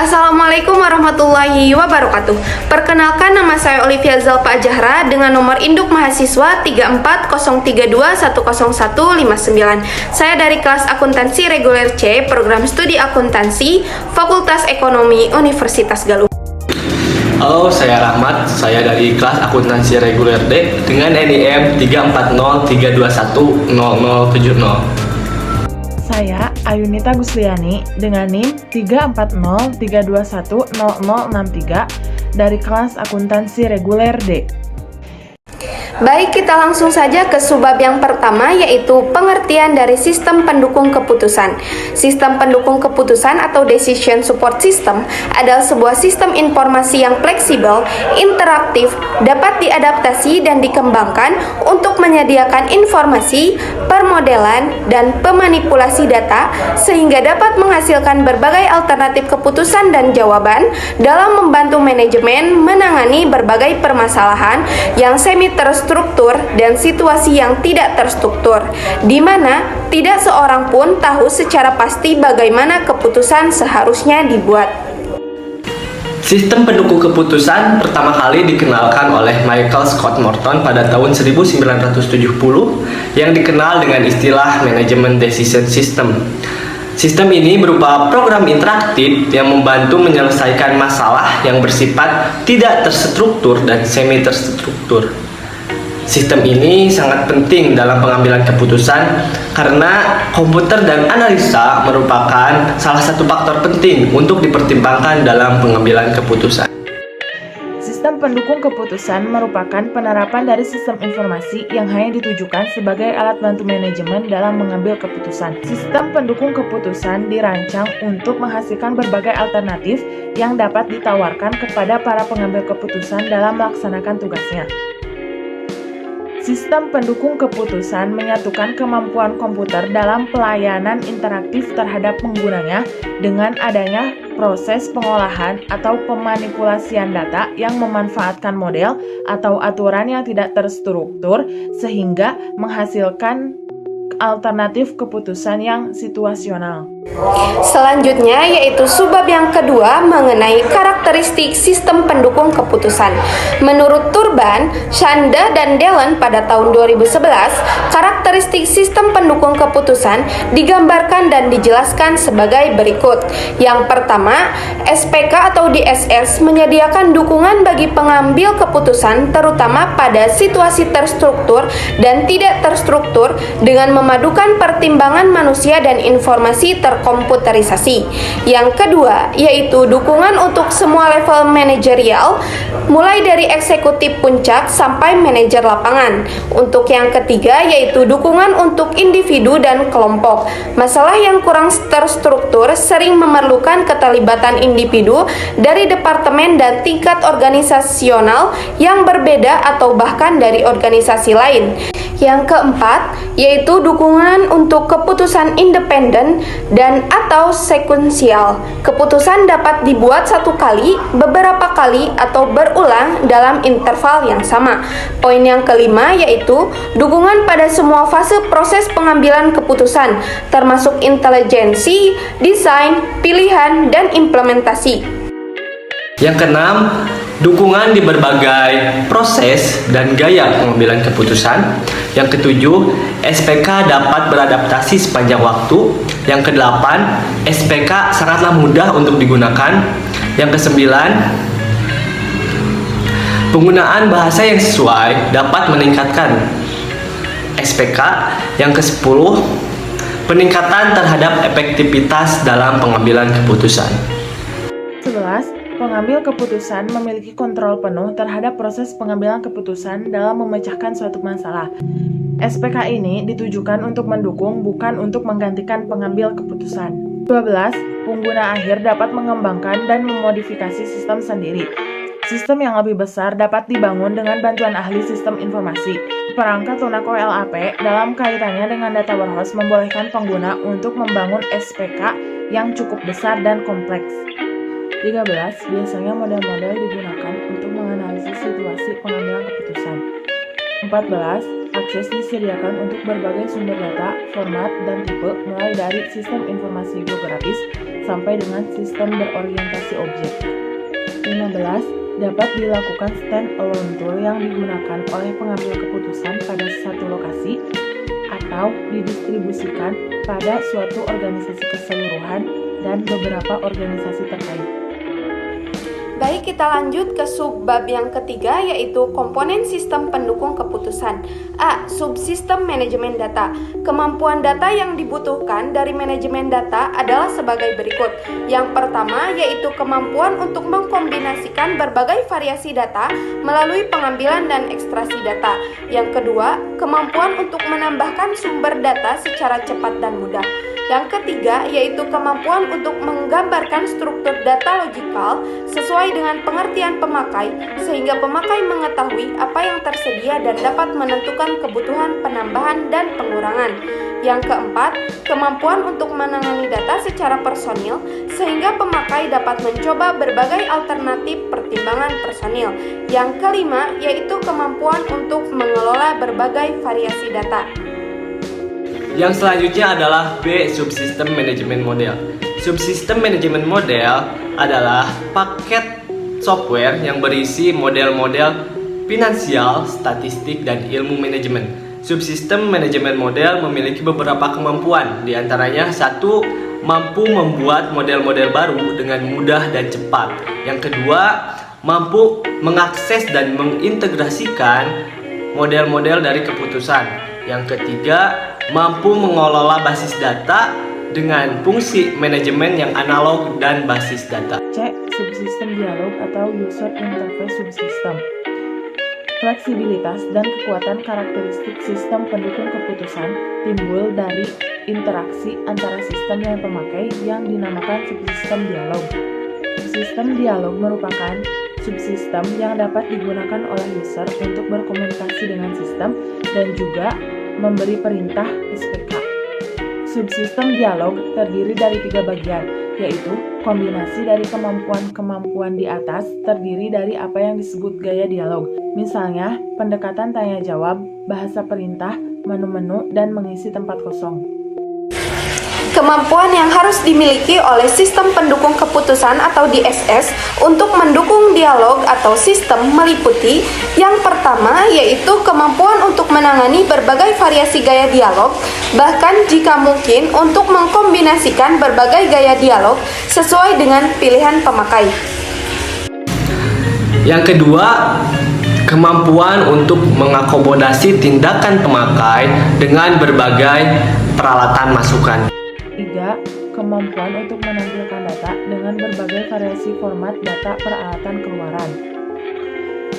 Assalamualaikum warahmatullahi wabarakatuh. Perkenalkan, nama saya Olivia Zalpa Jahra dengan nomor induk mahasiswa 3403210159. Saya dari kelas akuntansi reguler C, program studi akuntansi, Fakultas Ekonomi Universitas Galuh. Halo, saya Rahmat. Saya dari kelas akuntansi reguler D dengan NIM 3403210070. Saya Ayunita Gusliani dengan NIM 3403210063 dari kelas akuntansi reguler D. Baik, kita langsung saja ke subbab yang pertama, yaitu pengertian dari sistem pendukung keputusan. Sistem pendukung keputusan atau decision support system adalah sebuah sistem informasi yang fleksibel, interaktif, dapat diadaptasi dan dikembangkan untuk menyediakan informasi, permodelan, dan pemanipulasi data sehingga dapat menghasilkan berbagai alternatif keputusan dan jawaban dalam membantu manajemen menangani berbagai permasalahan yang semi terstruktur dan situasi yang tidak terstruktur, di mana tidak seorang pun tahu secara pasti bagaimana keputusan seharusnya dibuat. Sistem pendukung keputusan pertama kali dikenalkan oleh Michael Scott Morton pada tahun 1970 yang dikenal dengan istilah Management Decision System. Sistem ini berupa program interaktif yang membantu menyelesaikan masalah yang bersifat tidak terstruktur dan semi terstruktur. Sistem ini sangat penting dalam pengambilan keputusan karena komputer dan analisa merupakan salah satu faktor penting untuk dipertimbangkan dalam pengambilan keputusan. Sistem pendukung keputusan merupakan penerapan dari sistem informasi yang hanya ditujukan sebagai alat bantu manajemen dalam mengambil keputusan. Sistem pendukung keputusan dirancang untuk menghasilkan berbagai alternatif yang dapat ditawarkan kepada para pengambil keputusan dalam melaksanakan tugasnya. Sistem pendukung keputusan menyatukan kemampuan komputer dalam pelayanan interaktif terhadap penggunanya dengan adanya proses pengolahan atau pemanipulasian data yang memanfaatkan model atau aturan yang tidak terstruktur sehingga menghasilkan alternatif keputusan yang situasional. Selanjutnya yaitu subbab yang kedua mengenai karakteristik sistem pendukung keputusan. Menurut Turban, Shanda, dan Dellen pada tahun 2011, karakteristik sistem pendukung keputusan digambarkan dan dijelaskan sebagai berikut. Yang pertama, SPK atau DSS menyediakan dukungan bagi pengambil keputusan terutama pada situasi terstruktur dan tidak terstruktur dengan memadukan pertimbangan manusia dan informasi terkomputerisasi. Yang kedua, yaitu dukungan untuk semua level manajerial, mulai dari eksekutif puncak sampai manajer lapangan. Untuk yang ketiga, yaitu dukungan untuk individu dan kelompok. Masalah yang kurang terstruktur sering memerlukan keterlibatan individu dari departemen dan tingkat organisasional yang berbeda atau bahkan dari organisasi lain. Yang keempat, yaitu dukungan untuk keputusan independen dan atau sekuensial. Keputusan dapat dibuat satu kali, beberapa kali, atau berulang dalam interval yang sama. Poin yang kelima yaitu dukungan pada semua fase proses pengambilan keputusan, termasuk intelijensi, desain, pilihan, dan implementasi. Yang keenam, dukungan di berbagai proses dan gaya pengambilan keputusan. Yang ketujuh, SPK dapat beradaptasi sepanjang waktu. Yang kedelapan, SPK sangatlah mudah untuk digunakan. Yang kesembilan, penggunaan bahasa yang sesuai dapat meningkatkan SPK. Yang kesepuluh, peningkatan terhadap efektivitas dalam pengambilan keputusan. 11. Pengambil keputusan memiliki kontrol penuh terhadap proses pengambilan keputusan dalam memecahkan suatu masalah. SPK ini ditujukan untuk mendukung, bukan untuk menggantikan pengambil keputusan. 12. Pengguna akhir dapat mengembangkan dan memodifikasi sistem sendiri. Sistem yang lebih besar dapat dibangun dengan bantuan ahli sistem informasi. Perangkat lunak OLAP dalam kaitannya dengan data warehouse membolehkan pengguna untuk membangun SPK yang cukup besar dan kompleks. 13. Biasanya model-model digunakan untuk menganalisis situasi pengambilan keputusan. 14. Akses disediakan untuk berbagai sumber data, format, dan tipe mulai dari sistem informasi geografis sampai dengan sistem berorientasi objek. 15. Dapat dilakukan stand-alone tool yang digunakan oleh pengambil keputusan pada satu lokasi atau didistribusikan pada suatu organisasi keseluruhan dan beberapa organisasi terkait. Baik, kita lanjut ke subbab yang ketiga, yaitu komponen sistem pendukung keputusan. A. Subsistem manajemen data. Kemampuan data yang dibutuhkan dari manajemen data adalah sebagai berikut. Yang pertama, yaitu kemampuan untuk mengkombinasikan berbagai variasi data melalui pengambilan dan ekstraksi data. Yang kedua, kemampuan untuk menambahkan sumber data secara cepat dan mudah. Yang ketiga, yaitu kemampuan untuk menggambarkan struktur data logikal sesuai dengan pengertian pemakai, sehingga pemakai mengetahui apa yang tersedia dan dapat menentukan kebutuhan penambahan dan pengurangan. Yang keempat, kemampuan untuk menangani data secara personil, sehingga pemakai dapat mencoba berbagai alternatif pertimbangan personil. Yang kelima, yaitu kemampuan untuk mengelola berbagai variasi data. Yang selanjutnya adalah B. Subsistem manajemen model. Subsistem manajemen model adalah paket software yang berisi model-model finansial, statistik, dan ilmu manajemen. Subsistem manajemen model memiliki beberapa kemampuan, di antaranya 1. Mampu membuat model-model baru dengan mudah dan cepat. Yang kedua, mampu mengakses dan mengintegrasikan model-model dari keputusan. Yang ketiga, mampu mengelola basis data dengan fungsi manajemen yang analog dan basis data. C. Subsistem dialog atau user interface subsystem. Fleksibilitas dan kekuatan karakteristik sistem pendukung keputusan timbul dari interaksi antara sistem dan pemakai yang dinamakan subsistem dialog. Subsistem dialog merupakan subsistem yang dapat digunakan oleh user untuk berkomunikasi dengan sistem dan juga memberi perintah SPK. Subsistem dialog terdiri dari 3 bagian, yaitu kombinasi dari kemampuan-kemampuan di atas terdiri dari apa yang disebut gaya dialog. Misalnya, pendekatan tanya-jawab, bahasa perintah, menu-menu, dan mengisi tempat kosong. Kemampuan yang harus dimiliki oleh sistem pendukung keputusan atau DSS untuk mendukung dialog atau sistem meliputi yang pertama, yaitu kemampuan untuk menangani berbagai variasi gaya dialog, bahkan jika mungkin untuk mengkombinasikan berbagai gaya dialog sesuai dengan pilihan pemakai. Yang kedua, kemampuan untuk mengakomodasi tindakan pemakai dengan berbagai peralatan masukan. 3. Kemampuan untuk menampilkan data dengan berbagai variasi format data peralatan keluaran.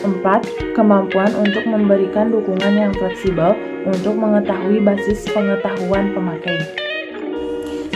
4. Kemampuan untuk memberikan dukungan yang fleksibel untuk mengetahui basis pengetahuan pemakai.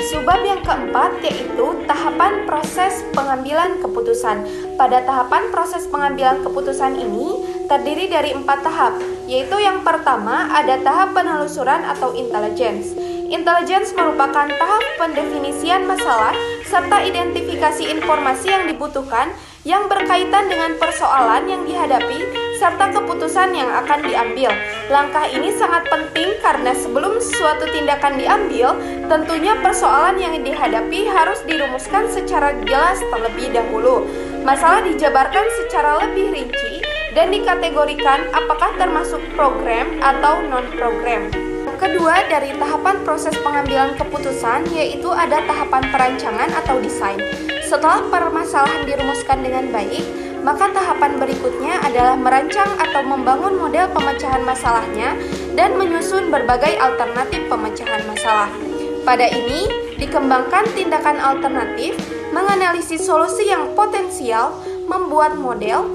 Subbab yang keempat yaitu tahapan proses pengambilan keputusan. Pada tahapan proses pengambilan keputusan ini terdiri dari 4 tahap, yaitu yang pertama ada tahap penelusuran atau intelligence. Intelligence merupakan tahap pendefinisian masalah serta identifikasi informasi yang dibutuhkan yang berkaitan dengan persoalan yang dihadapi serta keputusan yang akan diambil. Langkah ini sangat penting karena sebelum suatu tindakan diambil, tentunya persoalan yang dihadapi harus dirumuskan secara jelas terlebih dahulu. Masalah dijabarkan secara lebih rinci dan dikategorikan apakah termasuk program atau non-program. Kedua dari tahapan proses pengambilan keputusan yaitu ada tahapan perancangan atau desain. Setelah permasalahan dirumuskan dengan baik, maka tahapan berikutnya adalah merancang atau membangun model pemecahan masalahnya dan menyusun berbagai alternatif pemecahan masalah. Pada ini, dikembangkan tindakan alternatif, menganalisis solusi yang potensial, membuat model,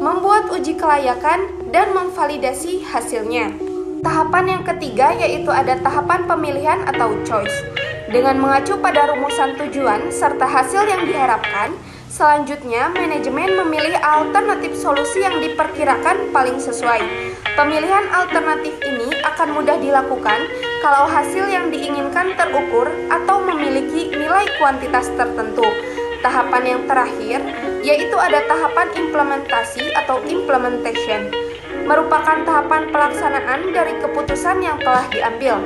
membuat uji kelayakan, dan memvalidasi hasilnya. Tahapan yang ketiga yaitu ada tahapan pemilihan atau choice. Dengan mengacu pada rumusan tujuan serta hasil yang diharapkan, selanjutnya manajemen memilih alternatif solusi yang diperkirakan paling sesuai. Pemilihan alternatif ini akan mudah dilakukan kalau hasil yang diinginkan terukur atau memiliki nilai kuantitas tertentu. Tahapan yang terakhir yaitu ada tahapan implementasi atau implementation, merupakan tahapan pelaksanaan dari keputusan yang telah diambil.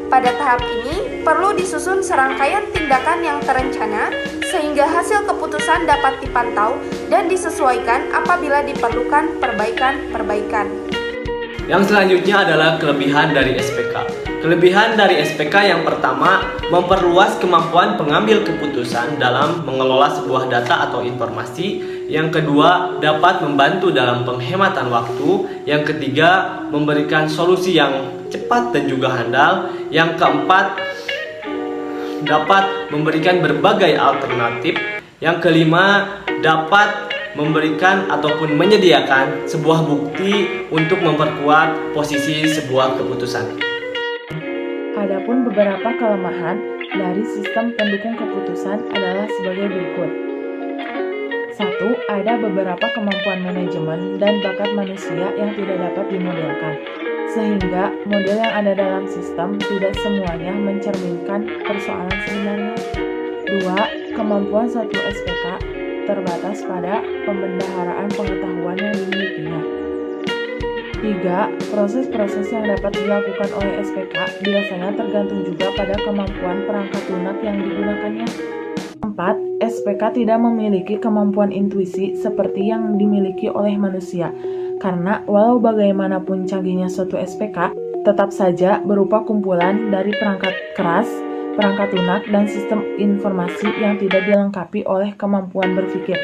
Pada tahap ini, perlu disusun serangkaian tindakan yang terencana sehingga hasil keputusan dapat dipantau dan disesuaikan apabila diperlukan perbaikan-perbaikan. Yang selanjutnya adalah kelebihan dari SPK. Kelebihan dari SPK yang pertama, memperluas kemampuan pengambil keputusan dalam mengelola sebuah data atau informasi. Yang kedua, dapat membantu dalam penghematan waktu. Yang ketiga, memberikan solusi yang cepat dan juga handal. Yang keempat, dapat memberikan berbagai alternatif. Yang kelima, dapat memberikan ataupun menyediakan sebuah bukti untuk memperkuat posisi sebuah keputusan. Adapun beberapa kelemahan dari sistem pendukung keputusan adalah sebagai berikut. 1. Ada beberapa kemampuan manajemen dan bakat manusia yang tidak dapat dimodelkan, sehingga model yang ada dalam sistem tidak semuanya mencerminkan persoalan sebenarnya. 2. Kemampuan suatu SPK terbatas pada pembendaharaan pengetahuan yang dimilikinya. 3. Proses-proses yang dapat dilakukan oleh SPK biasanya tergantung juga pada kemampuan perangkat lunak yang digunakannya. 4. SPK tidak memiliki kemampuan intuisi seperti yang dimiliki oleh manusia, karena walau bagaimanapun canggihnya suatu SPK, tetap saja berupa kumpulan dari perangkat keras, perangkat lunak, dan sistem informasi yang tidak dilengkapi oleh kemampuan berpikir.